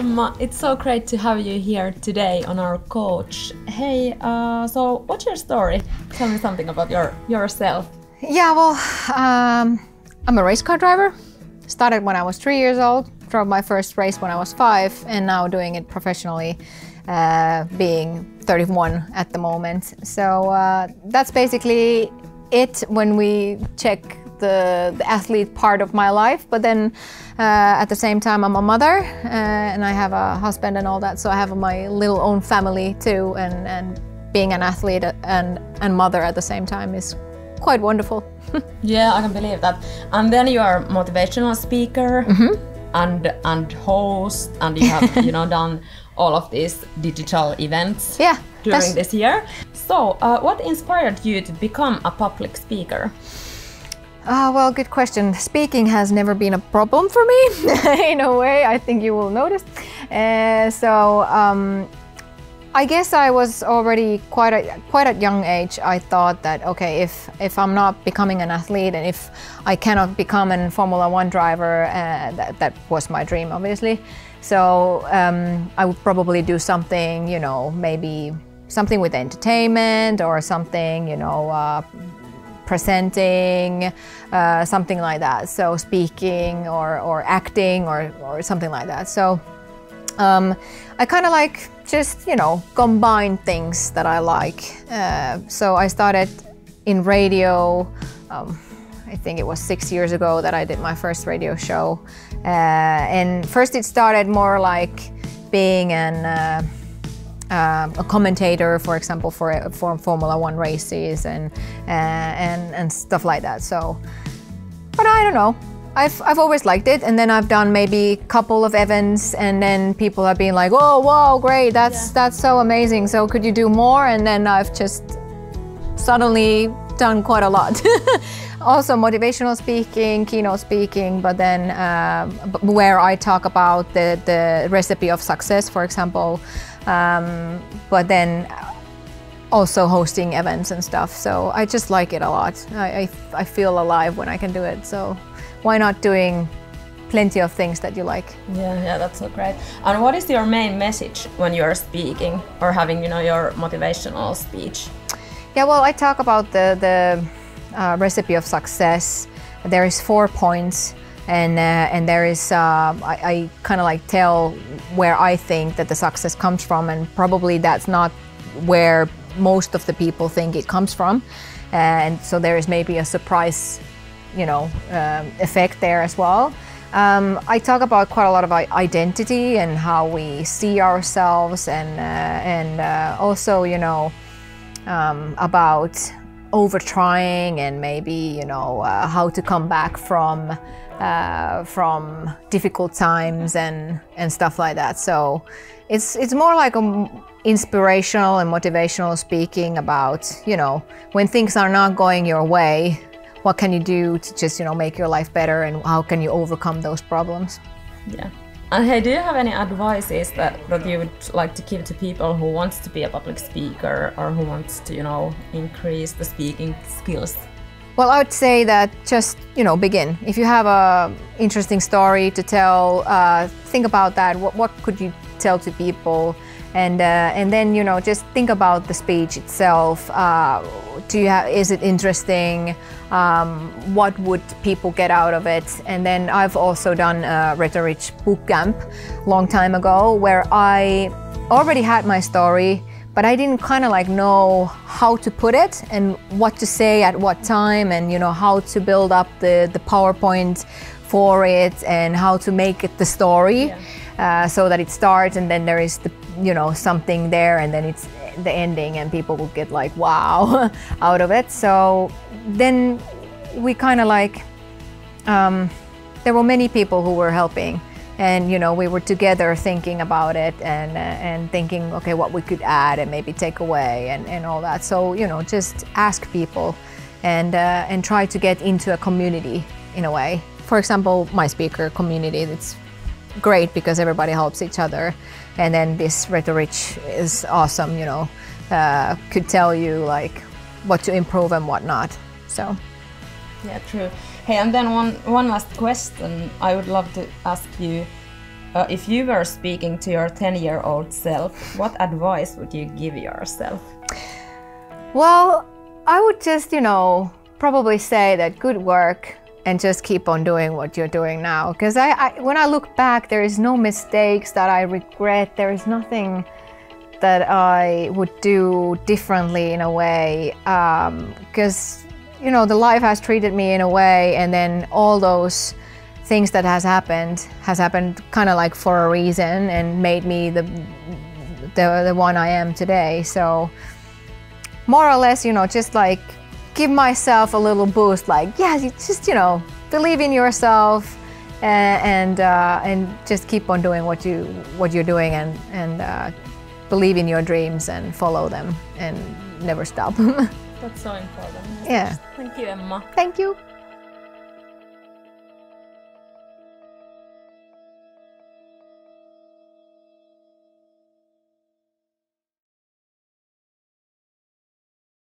Emma, it's so great to have you here today on our coach. Hey, so what's your story? Tell me something about yourself. Yeah, well, I'm a race car driver. Started when I was 3 years old, drove my first race when I was 5, and now doing it professionally, being 31 at the moment. So that's basically it when we check the athlete part of my life. But then at the same time, I'm a mother and I have a husband and all that. So I have my little own family too, and being an athlete and mother at the same time is quite wonderful. Yeah, I can believe that. And then you are a motivational speaker and host, and you have done all of these digital events during this year. So what inspired you to become a public speaker? Well, good question. Speaking has never been a problem for me in a way, I think you will notice. I guess I was already quite at young age. I thought that okay, if I'm not becoming an athlete and if I cannot become a Formula One driver, that was my dream, obviously. So I would probably do something, maybe something with entertainment or something, presenting, something like that. So speaking or acting or something like that. So I kind of like just, combine things that I like. So I started in radio, I think it was 6 years ago that I did my first radio show. And first it started more like being a commentator, for example, for Formula One races and stuff like that. So, but I don't know. I've always liked it, and then I've done maybe a couple of events, and then people have been like, "Oh, wow, great! That's so amazing! So could you do more?" And then I've just suddenly done quite a lot. Also motivational speaking, keynote speaking, but then where I talk about the recipe of success, for example, but then also hosting events and stuff. So I just like it a lot. I feel alive when I can do it. So why not doing plenty of things that you like? Yeah, that's so great. And what is your main message when you're speaking or having, your motivational speech? Yeah, well, I talk about the recipe of success. There is 4 points, and there is I kind of like tell where I think that the success comes from, and probably that's not where most of the people think it comes from, and so there is maybe a surprise effect there as well. I talk about quite a lot of identity and how we see ourselves, and also about over trying and maybe how to come back from difficult times and stuff like that. So it's more like inspirational and motivational speaking about when things are not going your way, what can you do to just make your life better, and how can you overcome those problems? Yeah. And hey, do you have any advices that you would like to give to people who wants to be a public speaker or who wants to increase the speaking skills? Well, I would say that just begin. If you have a interesting story to tell, think about that. What could you tell to people? And then just think about the speech itself. Is it interesting? What would people get out of it? And then I've also done a rhetoric boot camp long time ago, where I already had my story, but I didn't kind of know how to put it and what to say at what time, and how to build up the PowerPoint for it and how to make it the story. So that it starts and then there is something there, and then it's the ending and people will get like wow out of it. So then we kind of there were many people who were helping, and we were together thinking about it and thinking, okay, what we could add and maybe take away and all that. So just ask people and try to get into a community in a way. For example, my speaker community, it's great because everybody helps each other, and then this rhetoric is awesome, could tell you what to improve and what not. So yeah, true. Hey, and then one last question I would love to ask you. if you were speaking to your 10-year-old self, what advice would you give yourself? Well, I would just, probably say that good work and just keep on doing what you're doing now. Because when I look back, there is no mistakes that I regret. There is nothing that I would do differently in a way. Because, the life has treated me in a way, and then all those things that has happened kind of like for a reason and made me the one I am today. So more or less, just like give myself a little boost, like, yeah, you just, believe in yourself and just keep on doing what you're doing and believe in your dreams and follow them and never stop. That's so important. Yeah. Thank you, Emma. Thank you.